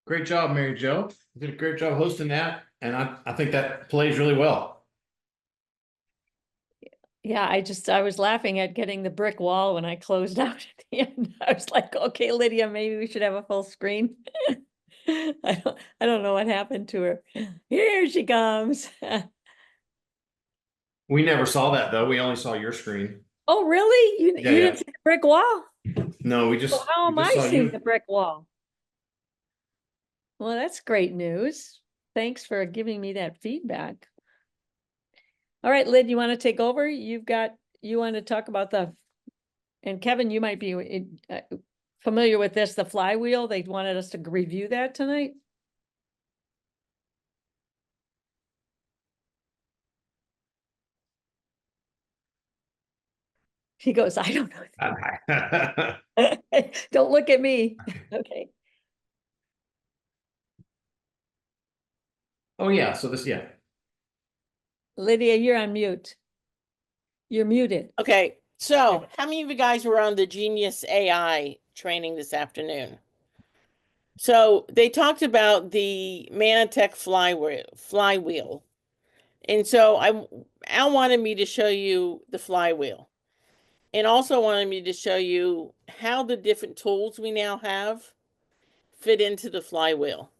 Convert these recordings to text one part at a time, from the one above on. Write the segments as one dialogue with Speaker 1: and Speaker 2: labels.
Speaker 1: Great job, Mary Jo. You did a great job hosting that, and I think that plays really well.
Speaker 2: Yeah, I was laughing at getting the brick wall when I closed out at the end. I was like, okay, Lydia, maybe we should have a full screen. I don't know what happened to her. Here she comes.
Speaker 1: We never saw that though. We only saw your screen.
Speaker 2: Oh, really? You
Speaker 1: Yeah,
Speaker 2: didn't
Speaker 1: yeah.
Speaker 2: see the brick wall?
Speaker 1: No,
Speaker 2: So how
Speaker 1: we
Speaker 2: am
Speaker 1: just
Speaker 2: I
Speaker 1: saw
Speaker 2: seeing
Speaker 1: you.
Speaker 2: the brick wall? Well, that's great news. Thanks for giving me that feedback. All right, Lyd, you want to take over? You want to talk about and Kevin, you might be familiar with this, the flywheel. They wanted us to review that tonight. He goes, I don't know. Don't look at me. Okay.
Speaker 1: Oh yeah, so yeah.
Speaker 2: Lydia, you're on mute. You're muted.
Speaker 3: Okay, so how many of you guys were on the Genius AI training this afternoon? So they talked about the Manatech flywheel. And so Al wanted me to show you the flywheel. And also wanted me to show you how the different tools we now have fit into the flywheel.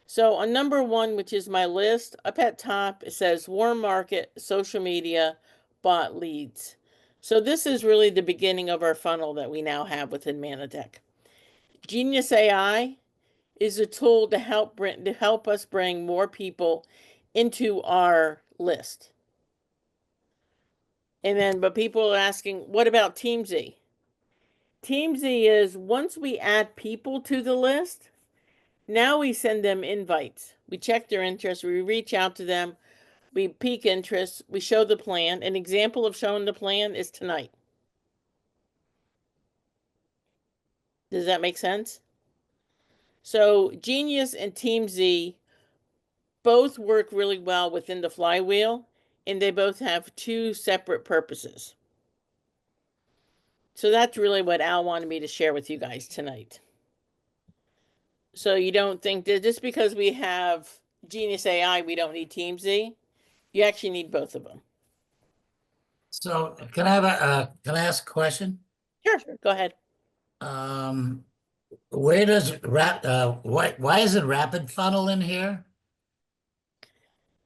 Speaker 3: So on number 1, which is my list, up at top, it says warm market, social media, bot leads. So this is really the beginning of our funnel that we now have within Manatech. Genius AI is a tool to help us bring more people into our list. But people are asking, what about TeamZ? TeamZ is once we add people to the list, now we send them invites. We check their interest, we reach out to them, we pique interest, we show the plan. An example of showing the plan is tonight. Does that make sense? So Genius and TeamZ both work really well within the flywheel, and they both have 2 separate purposes. So that's really what Al wanted me to share with you guys tonight. So you don't think that just because we have Genius AI, we don't need TeamZ? You actually need both of them.
Speaker 4: So can I ask a question?
Speaker 3: Sure, go ahead.
Speaker 4: Where does why is it Rapid Funnel in here?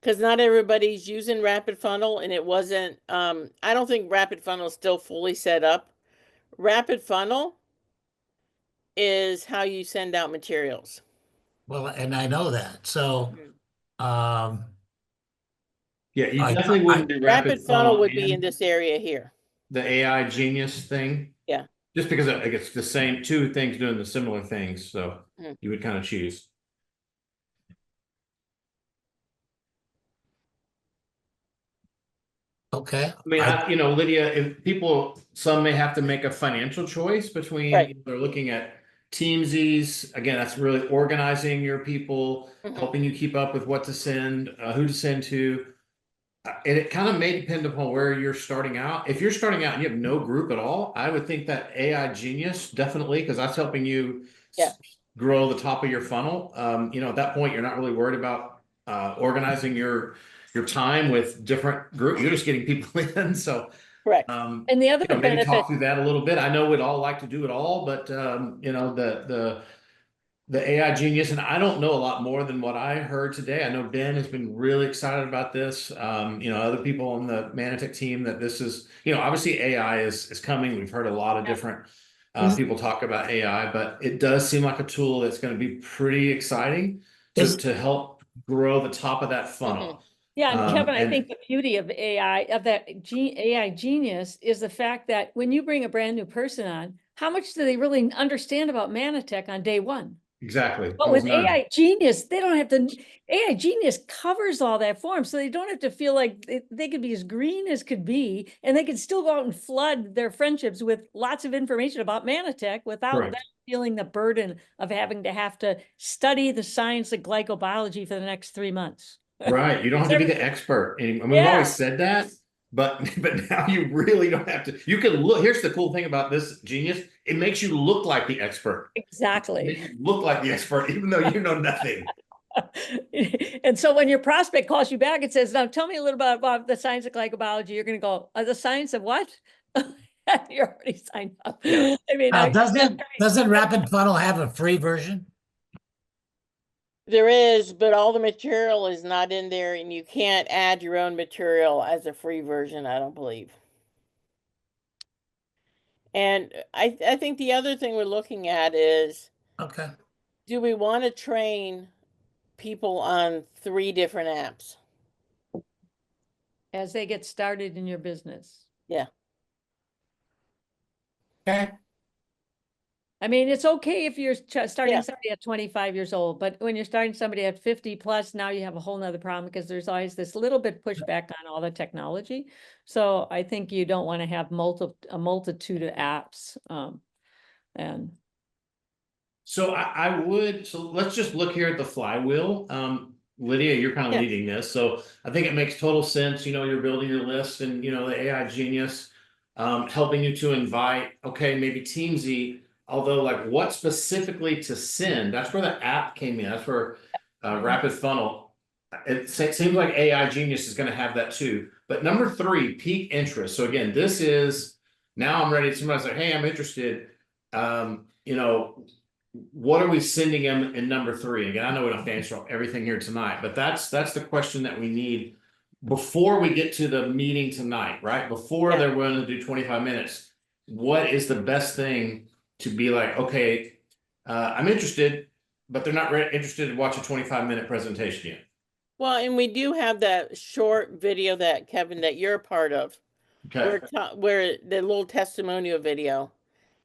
Speaker 3: Because not everybody's using Rapid Funnel, and it wasn't, I don't think Rapid Funnel is still fully set up. Rapid Funnel is how you send out materials.
Speaker 4: Well, and I know that. So,
Speaker 1: Yeah, you
Speaker 4: I-
Speaker 1: definitely wouldn't do
Speaker 3: Rapid Funnel would be in
Speaker 1: and
Speaker 3: this area here.
Speaker 1: the AI Genius thing.
Speaker 3: Yeah.
Speaker 1: Just because it's the same 2 things doing the similar things, so
Speaker 3: Mm.
Speaker 1: you would kind of choose.
Speaker 4: okay.
Speaker 1: I mean, Lydia, if some may have to make a financial choice between
Speaker 3: Right.
Speaker 1: they're looking at Teamsies. Again, that's really organizing your people,
Speaker 3: Mhm.
Speaker 1: helping you keep up with what to send, who to send to. And it kind of may depend upon where you're starting out. If you're starting out and you have no group at all, I would think that AI Genius definitely, because that's helping you
Speaker 3: Yeah.
Speaker 1: grow the top of your funnel. At that point, you're not really worried about organizing your time with different groups. You're just getting people in. So,
Speaker 3: Correct.
Speaker 2: And the other
Speaker 1: maybe
Speaker 2: benefit,
Speaker 1: talk through that a little bit. I know we'd all like to do it all, but the AI Genius, and I don't know a lot more than what I heard today. I know Ben has been really excited about this. Other people on the Manatech team that this is, obviously AI is coming. We've heard a lot of different people talk about AI, but it does seem like a tool that's going to be pretty exciting to help grow the top of that funnel.
Speaker 2: yeah, and Kevin, I
Speaker 1: and-
Speaker 2: think the beauty of AI, of that AI Genius is the fact that when you bring a brand new person on, how much do they really understand about Manatech on day 1?
Speaker 1: Exactly.
Speaker 2: But with AI Genius, they don't have to, AI Genius covers all that for them. So they don't have to feel like they could be as green as could be, and they can still go out and flood their friendships with lots of information about Manatech without
Speaker 1: Correct.
Speaker 2: them feeling the burden of having to study the science of glycobiology for the next 3 months.
Speaker 1: Right. You don't have to be the expert anymore. I mean, we've
Speaker 2: Yeah.
Speaker 1: always said that, but now you really don't have to. You can look. Here's the cool thing about this Genius. it makes you look like the expert. It
Speaker 2: Exactly.
Speaker 1: makes you look like the expert, even though you know nothing.
Speaker 2: And so when your prospect calls you back and says, now tell me a little bit about the science of glycobiology, you're going to go, the science of what? You're already signed up.
Speaker 1: Yeah.
Speaker 2: I mean,
Speaker 4: Doesn't Rapid Funnel have a free version?
Speaker 3: There is, but all the material is not in there, and you can't add your own material as a free version, I don't believe. And I think the other thing we're looking at is,
Speaker 4: Okay.
Speaker 3: do we want to train people on 3 different apps?
Speaker 2: as they get started in your business.
Speaker 3: Yeah.
Speaker 4: Okay.
Speaker 2: I mean, it's okay if you're starting
Speaker 3: Yeah.
Speaker 2: somebody at 25 years old, but when you're starting somebody at 50 plus, now you have a whole nother problem because there's always this little bit pushback on all the technology. So I think you don't want to have a multitude of apps. And
Speaker 1: So I would, so let's just look here at the flywheel. Lydia, you're kind of
Speaker 3: Yeah.
Speaker 1: leading this, so I think it makes total sense. You know, you're building your list and, you know, the AI genius, helping you to invite, okay, maybe Teamsy, although like what specifically to send, that's where the app came in. That's where, Rapid Funnel, seems like AI genius is going to have that too. But number 3, peak interest. So again, this is, now I'm ready. Somebody's like, hey, I'm interested. You know, what are we sending them in number 3? Again, I know we don't have to answer everything here tonight, but that's the question that we need before we get to the meeting tonight, right? Before
Speaker 3: Yeah.
Speaker 1: they're willing to do 25 minutes. What is the best thing to be like, okay, I'm interested, but they're not interested to watch a 25-minute presentation yet.
Speaker 3: Well, and we do have that short video that, Kevin, that you're a part of,
Speaker 1: Okay.
Speaker 3: where the little testimonial video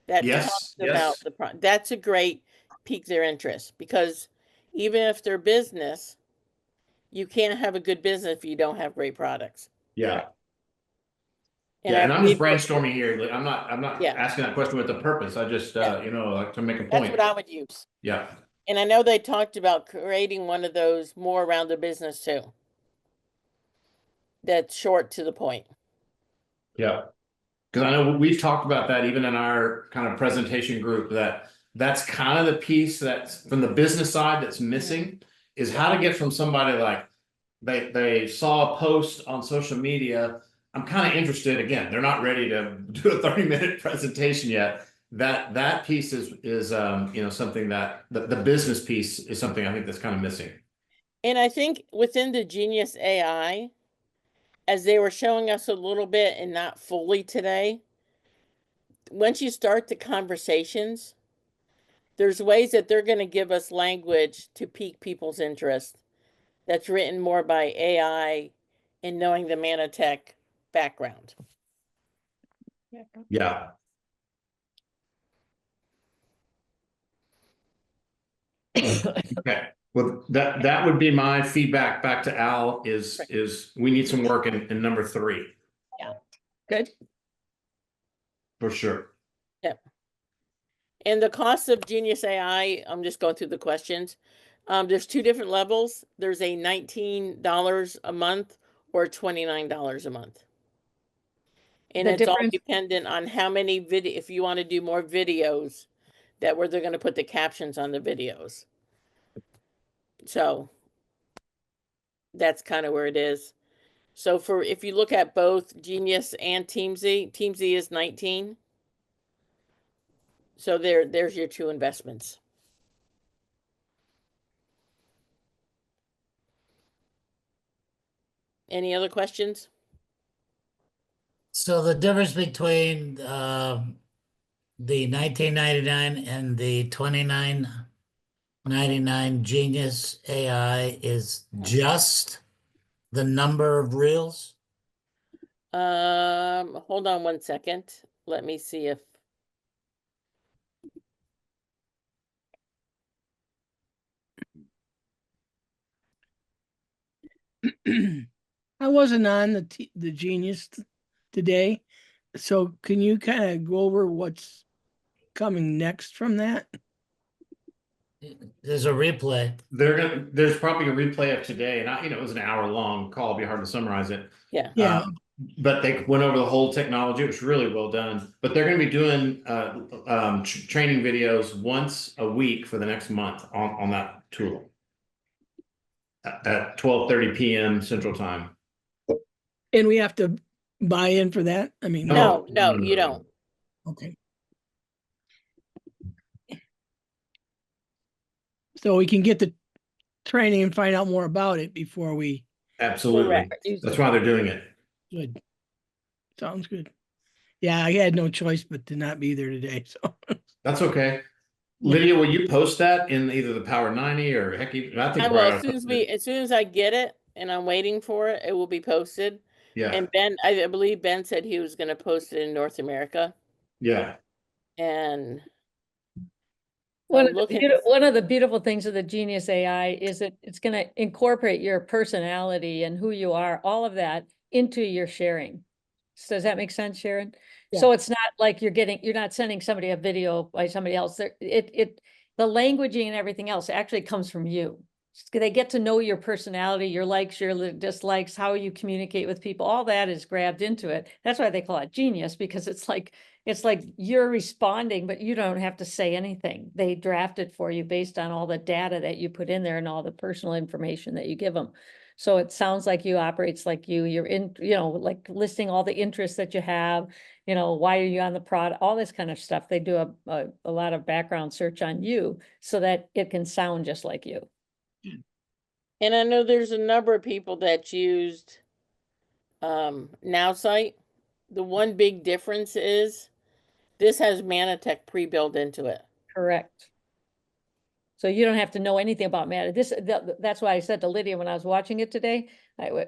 Speaker 3: that
Speaker 1: Yes,
Speaker 3: talks
Speaker 1: yes.
Speaker 3: about that's a great pique their interest, because even if they're business, you can't have a good business if you don't have great products.
Speaker 1: Yeah.
Speaker 3: And
Speaker 1: Yeah,
Speaker 3: I
Speaker 1: and I'm just
Speaker 3: believe
Speaker 1: brainstorming here. I'm not
Speaker 3: Yeah.
Speaker 1: asking that question with a purpose. I just,
Speaker 3: Yeah.
Speaker 1: you know, like to make a
Speaker 3: that's
Speaker 1: point.
Speaker 3: what I would use.
Speaker 1: Yeah.
Speaker 3: And I know they talked about creating one of those more around the business too. That's short to the point.
Speaker 1: Yeah. Because I know we've talked about that even in our kind of presentation group, that that's kind of the piece that's from the business side that's missing, is how to get from somebody like they saw a post on social media. I'm kind of interested. Again, they're not ready to do a 30-minute presentation yet. That piece is you know, something that the business piece is something I think that's kind of missing.
Speaker 3: And I think within the Genius AI, as they were showing us a little bit and not fully today, once you start the conversations, there's ways that they're going to give us language to pique people's interest that's written more by AI and knowing the Manatech background.
Speaker 1: Yeah. Okay. Well, that would be my feedback back to Al is we need some work in number 3
Speaker 2: good.
Speaker 1: for sure.
Speaker 3: And the cost of Genius AI, I'm just going through the questions. There's 2 different levels. There's a $19 a month or $29 a month. And
Speaker 2: The
Speaker 3: it's all
Speaker 2: difference-
Speaker 3: dependent on how many if you want to do more videos, that where they're going to put the captions on the videos. So that's kind of where it is. So for, if you look at both Genius and Teamsy, Teamsy is 19. So there's your 2 investments. Any other questions?
Speaker 4: So the difference between the 1999 and the 29.99 Genius AI is just the number of reels?
Speaker 3: Hold on one second. Let me see if
Speaker 5: I wasn't on the Genius today, so can you kind of go over what's coming next from that?
Speaker 4: There's a replay.
Speaker 1: There's probably a replay of today, and you know, it was an hour long call. It'd be hard to summarize it.
Speaker 3: yeah.
Speaker 5: Yeah.
Speaker 1: but they went over the whole technology. It was really well done. But they're going to be doing training videos once a week for the next month on that tool at 12:30 p.m. Central Time.
Speaker 5: And we have to buy in for that? I mean,
Speaker 3: No, you don't.
Speaker 5: okay. So we can get the training and find out more about it before we,
Speaker 1: Absolutely.
Speaker 3: Correct.
Speaker 1: That's why they're doing it.
Speaker 5: good. Sounds good. Yeah, I had no choice but to not be there today, so.
Speaker 1: That's okay. Lydia, will you post that in either the Power 90 or heck, I think
Speaker 3: I will,
Speaker 1: Brian
Speaker 3: as soon as I get it and I'm waiting for it, it will be posted.
Speaker 1: yeah,
Speaker 3: And Ben, I believe Ben said he was gonna post it in North America,
Speaker 1: yeah,
Speaker 3: and
Speaker 2: One
Speaker 3: I'm
Speaker 2: of the
Speaker 3: looking,
Speaker 2: one of the beautiful things of the Genius AI is that it's going to incorporate your personality and who you are, all of that into your sharing. So does that make sense, Sharon?
Speaker 5: Yeah.
Speaker 2: So it's not like you're not sending somebody a video by somebody else. The languaging and everything else actually comes from you. They get to know your personality, your likes, your dislikes, how you communicate with people. All that is grabbed into it. That's why they call it Genius, because it's like you're responding, but you don't have to say anything. They draft it for you based on all the data that you put in there and all the personal information that you give them. So it sounds like you operates like you're in, like listing all the interests that you have, why are you on the product, all this kind of stuff. They do a lot of background search on you so that it can sound just like you.
Speaker 3: and I know there's a number of people that used NowSite. The one big difference is this has Manatech pre-built into it.
Speaker 2: Correct. So you don't have to know anything about Meta. That's why I said to Lydia when I was watching it today,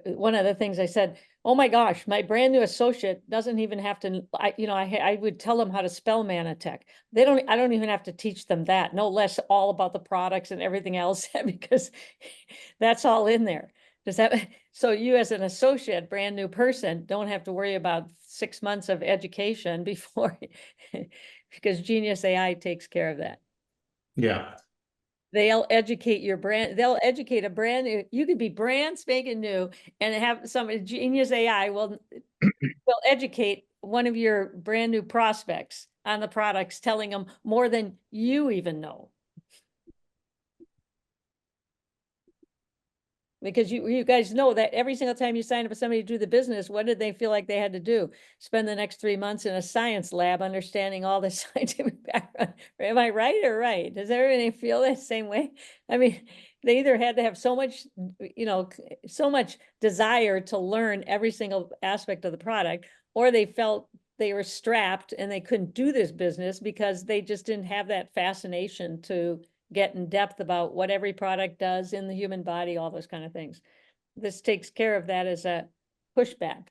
Speaker 2: one of the things I said, oh my gosh, my brand new associate doesn't even have to, I would tell them how to spell Manatech. I don't even have to teach them that, no less all about the products and everything else, because that's all in there. So you as an associate, brand new person, don't have to worry about 6 months of education before, because Genius AI takes care of that.
Speaker 1: yeah.
Speaker 2: They'll educate your brand. They'll educate a brand new. You could be brand spanking new and have some Genius AI will educate one of your brand new prospects on the products, telling them more than you even know. Because you guys know that every single time you sign up with somebody to do the business, what did they feel like they had to do? Spend the next 3 months in a science lab understanding all the scientific background. Am I right or right? Does everybody feel that same way? I mean, they either had to have so much, so much desire to learn every single aspect of the product, or they felt they were strapped and they couldn't do this business because they just didn't have that fascination to get in depth about what every product does in the human body, all those kind of things. This takes care of that as a pushback.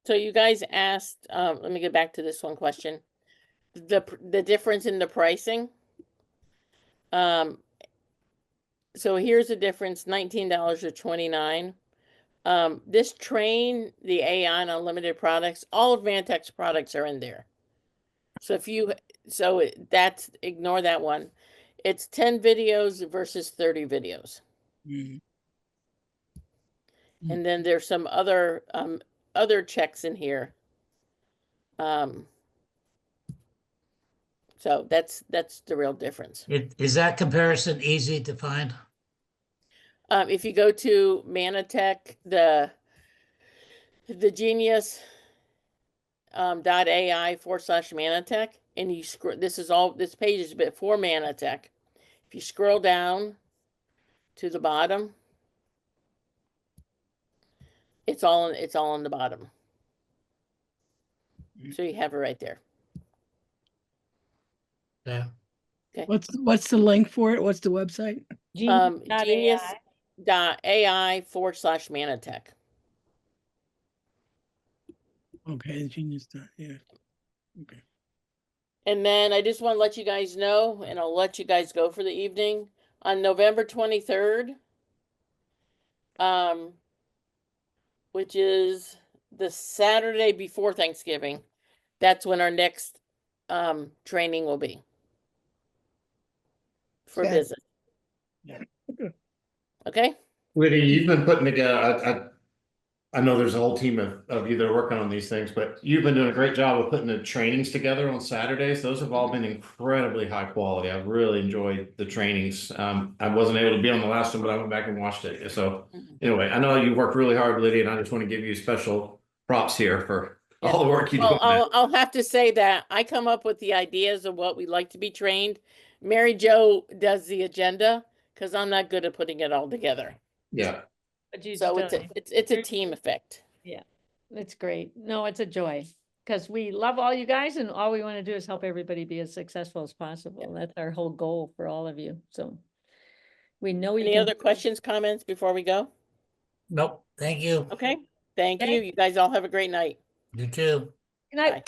Speaker 3: So you guys asked, let me get back to this one question. The difference in the pricing. So here's the difference, $19 to $29. This train the AI on unlimited products, all of Manatech's products are in there. So that's, ignore that one. It's 10 videos versus 30 videos.
Speaker 5: Mhm.
Speaker 3: And then there's some other checks in here. So that's the real difference.
Speaker 4: Is that comparison easy to find?
Speaker 3: If you go to Manatech, the Genius .ai/Manatech, and you scroll, this page is before Manatech. If you scroll down to the bottom, it's all on the bottom. So you have it right there.
Speaker 4: Yeah.
Speaker 5: What's the link for it? What's the website?
Speaker 2: Genius.ai.
Speaker 3: Genius.ai/Manatech.
Speaker 5: Okay, Genius. Yeah. Okay.
Speaker 3: And then I just want to let you guys know, and I'll let you guys go for the evening. On November 23rd, which is the Saturday before Thanksgiving, that's when our next training will be for
Speaker 5: Saturday.
Speaker 3: business.
Speaker 5: Yeah.
Speaker 3: Okay?
Speaker 1: Lydia, you've been putting together I know there's a whole team of you that are working on these things, but you've been doing a great job of putting the trainings together on Saturdays. Those have all been incredibly high quality. I've really enjoyed the trainings. I wasn't able to be on the last one, but I went back and watched it. So
Speaker 3: Mhm.
Speaker 1: anyway, I know you worked really hard, Lydia, and I just want to give you special props here for all the work you do.
Speaker 3: Well, I'll have to say that I come up with the ideas of what we'd like to be trained. Mary Jo does the agenda because I'm not good at putting it all together.
Speaker 1: Yeah.
Speaker 2: But you
Speaker 3: So
Speaker 2: still-
Speaker 3: it's a team effect.
Speaker 2: It's great. No, it's a joy because we love all you guys and all we want to do is help everybody be as successful as possible. That's our whole goal for all of you. So we know you
Speaker 3: Any
Speaker 2: can
Speaker 3: other
Speaker 2: do it.
Speaker 3: questions, comments before we go?
Speaker 4: Nope, thank you.
Speaker 3: Okay, thank
Speaker 2: Okay.
Speaker 3: you. You guys all have a great night.
Speaker 4: You too.
Speaker 2: Good night.
Speaker 3: Bye.